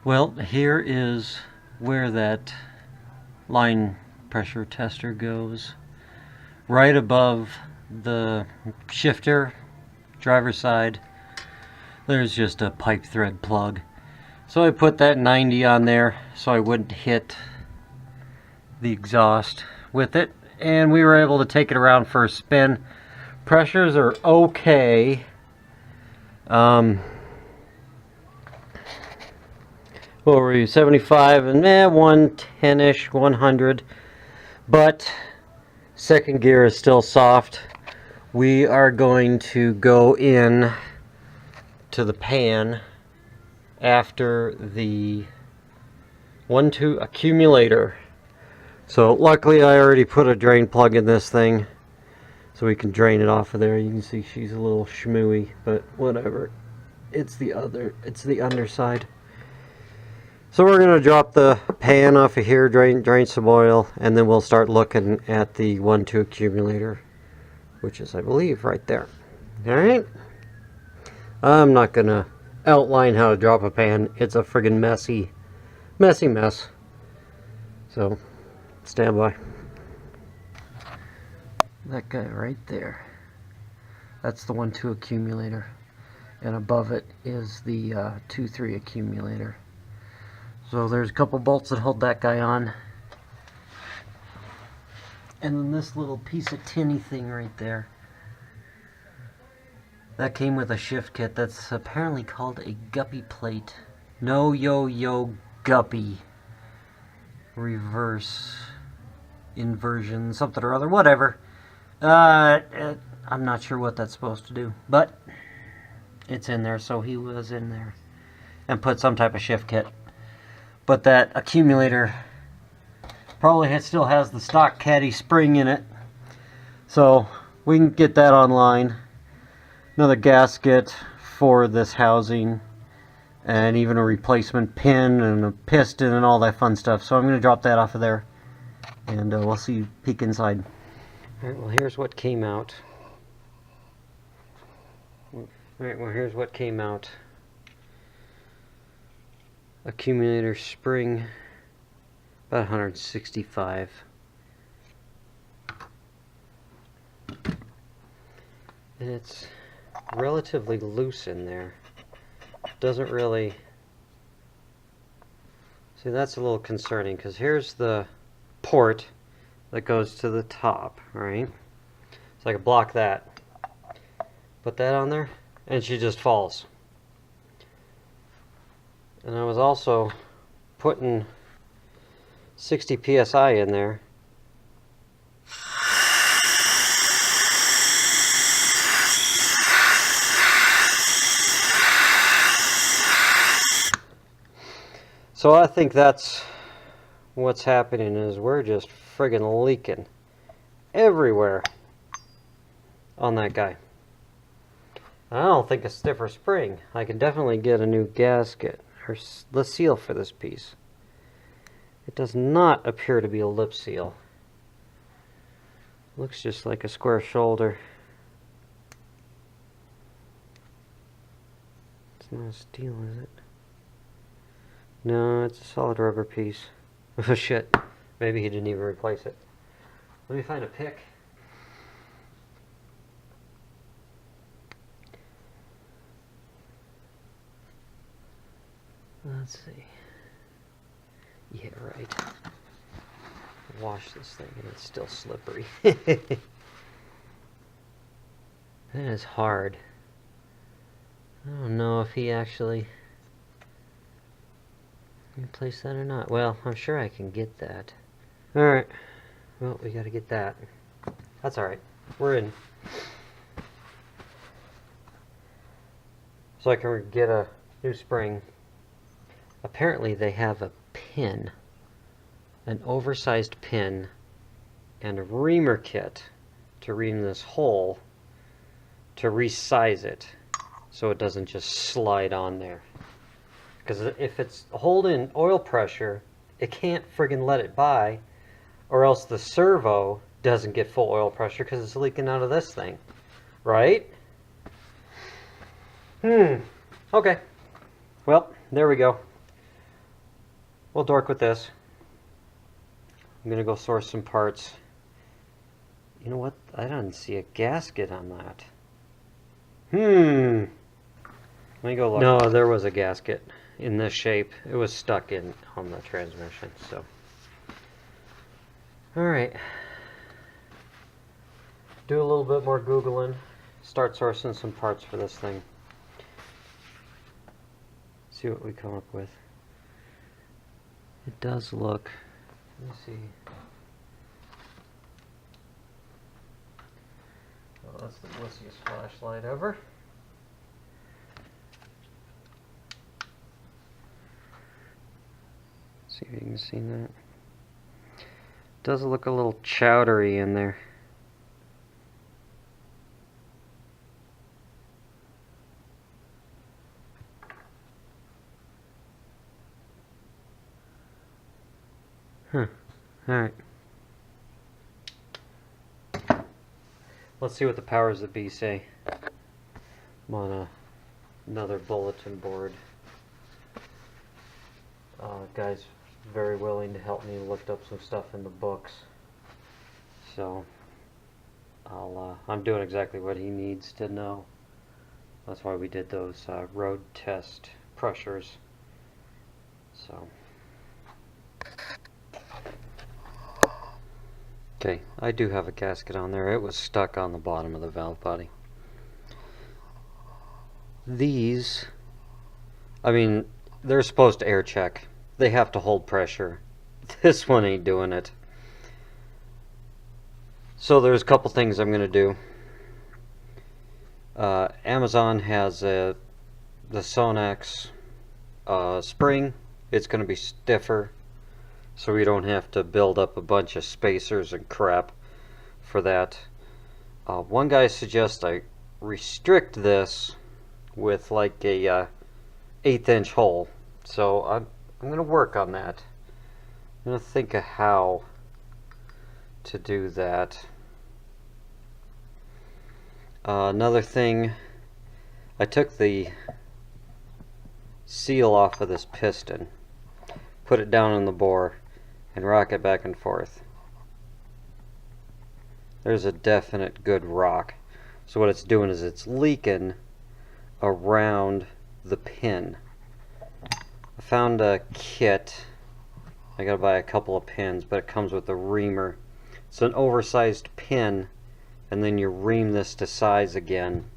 Well, here is where that line pressure tester goes. Right above the shifter, driver's side, there's just a pipe thread plug. So I put that 90 on there so I wouldn't hit the exhaust with it. And we were able to take it around for a spin. Pressures are okay. What were you, 75 and 110-ish, 100. But second gear is still soft. We are going to go in to the pan after the 1-2 accumulator. So luckily I already put a drain plug in this thing so we can drain it off of there. You can see she's a little schmooey, but whatever. It's the underside. So we're going to drop the pan off of here, drain some oil, and then we'll start looking at the 1-2 accumulator, which is, I believe, right there. Alright? I'm not going to outline how to drop a pan. It's a friggin' messy mess. So, stand by. That guy right there. That's the 1-2 accumulator. And above it is the 2-3 accumulator. So there's a couple bolts that hold that guy on. And then this little piece of tinny thing right there. That came with a shift kit. That's apparently called a guppy plate. No yo guppy. Reverse. Inversion. Something or other. Whatever. I'm not sure what that's supposed to do. But it's in there. So he was in there. And put some type of shift kit. But that accumulator probably still has the stock caddy spring in it. So we can get that online. Another gasket for this housing. And even a replacement pin and a piston and all that fun stuff. So I'm going to drop that off of there. And we'll see you peek inside. Alright, well here's what came out. Accumulator spring, about 165. And it's relatively loose in there. Doesn't really... See, that's a little concerning, because here's the port that goes to the top, right? So I can block that. Put that on there, and she just falls. And I was also putting 60 psi in there. So I think that's what's happening, is we're just friggin' leaking everywhere on that guy. I don't think a stiffer spring. I can definitely get a new gasket. The seal for this piece. It does not appear to be a lip seal. Looks just like a square shoulder. It's not steel, is it? No, it's a solid rubber piece. Oh shit. Maybe he didn't even replace it. Let me find a pick. Let's see. Yeah, right. Wash this thing and it's still slippery. That is hard. I don't know if he actually replaced that or not. Well, I'm sure I can get that. Alright. Well, we gotta get that. That's alright. We're in. So I can get a new spring. Apparently they have a pin, an oversized pin, and a reamer kit to ream this hole to resize it so it doesn't just slide on there. Because if it's holding oil pressure, it can't friggin' let it by, or else the servo doesn't get full oil pressure because it's leaking out of this thing. Right? Okay. Well, there we go. we'll dork with this. I'm gonna go source some parts. You know what? I didn't see a gasket on that. Let me go look. No, there was a gasket in this shape. It was stuck in on the transmission, so. Alright. Do a little bit more Googling. Start sourcing some parts for this thing. See what we come up with. It does look. Let me see. Oh, that's the wussiest flashlight ever. See if you can see that. Does look a little chowdery in there. Alright. Let's see what the powers that be say. I'm on another bulletin board. Guy's very willing to help me. Looked up some stuff in the books. So I'm doing exactly what he needs to know. That's why we did those road test pressures. So. Okay, I do have a gasket on there. It was stuck on the bottom of the valve body. These, I mean, they're supposed to air check. They have to hold pressure. This one ain't doing it. So there's a couple things I'm going to do. Amazon has the Sonax spring. It's going to be stiffer, so we don't have to build up a bunch of spacers and crap for that. One guy suggests I restrict this with like a 1/8 inch hole. So I'm going to work on that. I'm going to think of how to do that. Another thing, I took the seal off of this piston, put it down in the bore, and rock it back and forth. There's a definite good rock. So what it's doing is it's leaking around the pin. I found a kit. I gotta buy a couple of pins, but it comes with a reamer. It's an oversized pin, and then you ream this to size again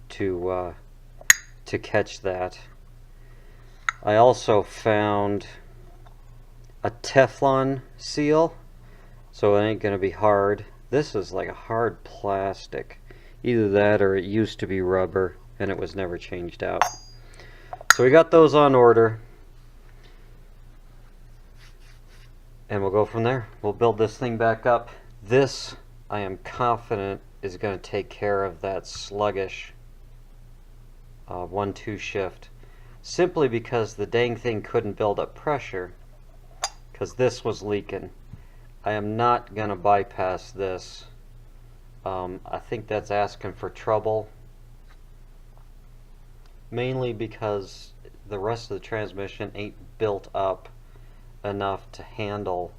to catch that. I also found a Teflon seal, so it ain't gonna be hard. This is like a hard plastic. Either that or it used to be rubber and it was never changed out. So we got those on order, and we'll go from there. We'll build this thing back up. This, I am confident, is going to take care of that sluggish 1-2 shift, simply because the dang thing couldn't build up pressure because this was leaking. I am not going to bypass this. I think that's asking for trouble, mainly because the rest of the transmission ain't built up enough to handle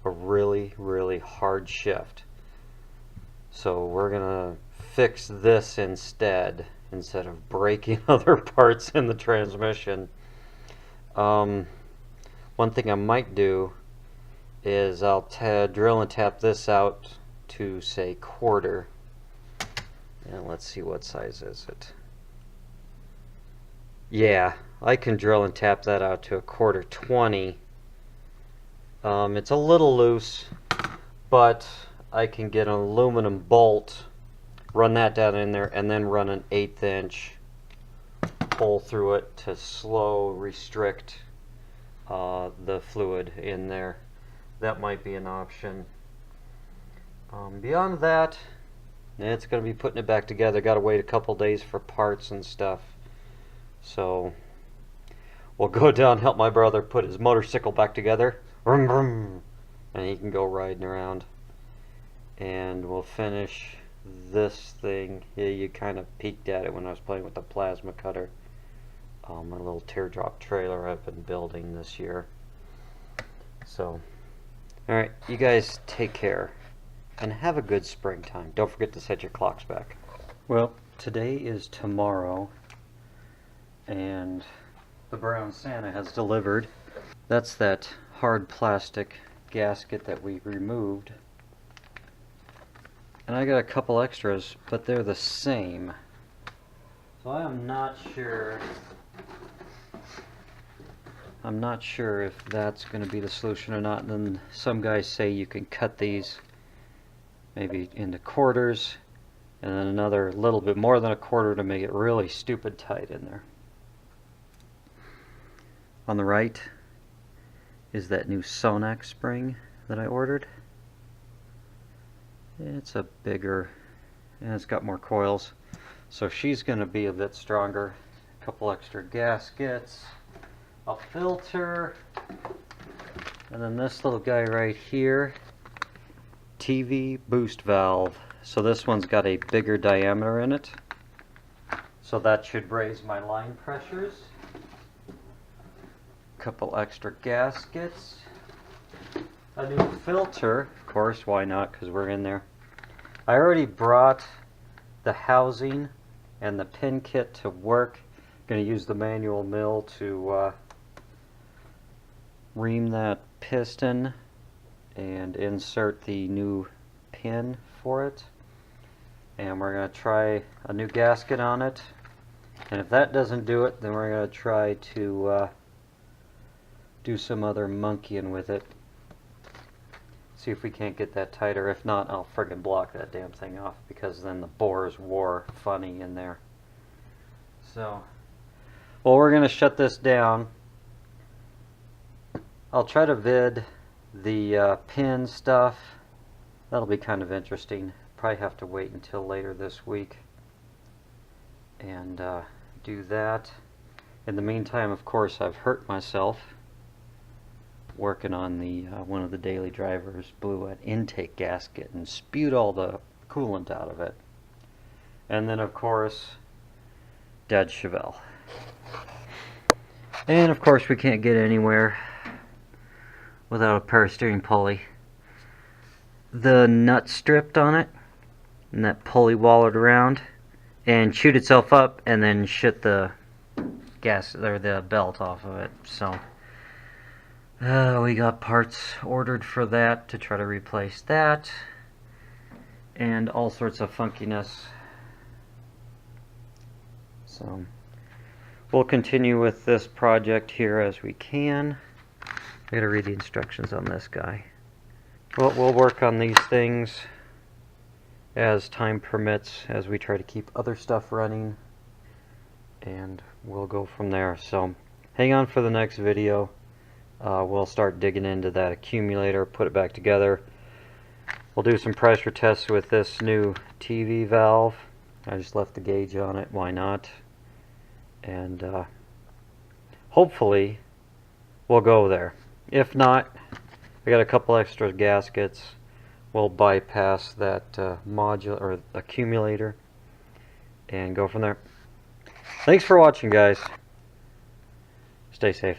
a really, really hard shift. So we're gonna fix this instead of breaking other parts in the transmission. One thing I might do is I'll drill and tap this out to say 1/4, and let's see, what size is it. Yeah, I can drill and tap that out to 1/4 20. It's a little loose, but I can get an aluminum bolt, run that down in there, and then run an 1/8 inch hole through it to slow restrict the fluid in there. That might be an option. Beyond that, it's going to be putting it back together. Got to wait a couple days for parts and stuff. So we'll go down and help my brother put his motorcycle back together. Vroom, vroom, and he can go riding around. And we'll finish this thing. Yeah, you kind of peeked at it when I was playing with the plasma cutter. My little teardrop trailer I've been building this year. So, alright, you guys take care and have a good springtime. Don't forget to set your clocks back. Well, today is tomorrow, and the brown Santa has delivered. That's that hard plastic gasket that we removed. And I got a couple extras, but they're the same. So I'm not sure if that's going to be the solution or not. And then some guys say you can cut these maybe into quarters, and then another little bit more than a quarter to make it really stupid tight in there. On the right is that new Sonax spring that I ordered. It's a bigger, and it's got more coils, so she's going to be a bit stronger. A couple extra gaskets, a filter, and then this little guy right here, TV boost valve. So this one's got a bigger diameter in it, so that should raise my line pressures. Couple extra gaskets, a new filter, of course, why not, because we're in there. I already brought the housing and the pin kit to work. Going to use the manual mill to ream that piston and insert the new pin for it. And we're going to try a new gasket on it. And if that doesn't do it, then we're going to try to do some other monkeying with it. See if we can't get that tighter. If not, I'll friggin' block that damn thing off, because then the bores wore funny in there. So, well, we're gonna shut this down. I'll try to vid the pin stuff. That'll be kind of interesting. Probably have to wait until later this week and do that. In the meantime, of course, I've hurt myself working on the one of the daily drivers blew an intake gasket and spewed all the coolant out of it. And then, of course, dead Chevelle. And of course, we can't get anywhere without a power steering pulley. The nut stripped on it, and that pulley wallowed around and chewed itself up, and then shit the gas or the belt off of it. So we got parts ordered for that to try to replace that, and all sorts of funkiness. So we'll continue with this project here as we can. I gotta read the instructions on this guy. Well, we'll work on these things as time permits, as we try to keep other stuff running, and we'll go from there. So hang on for the next video. We'll start digging into that accumulator, put it back together. We'll do some pressure tests with this new TV valve. I just left the gauge on it, why not? And hopefully we'll go there. If not, I got a couple extra gaskets. We'll bypass that module or accumulator and go from there. Thanks for watching, guys. Stay safe.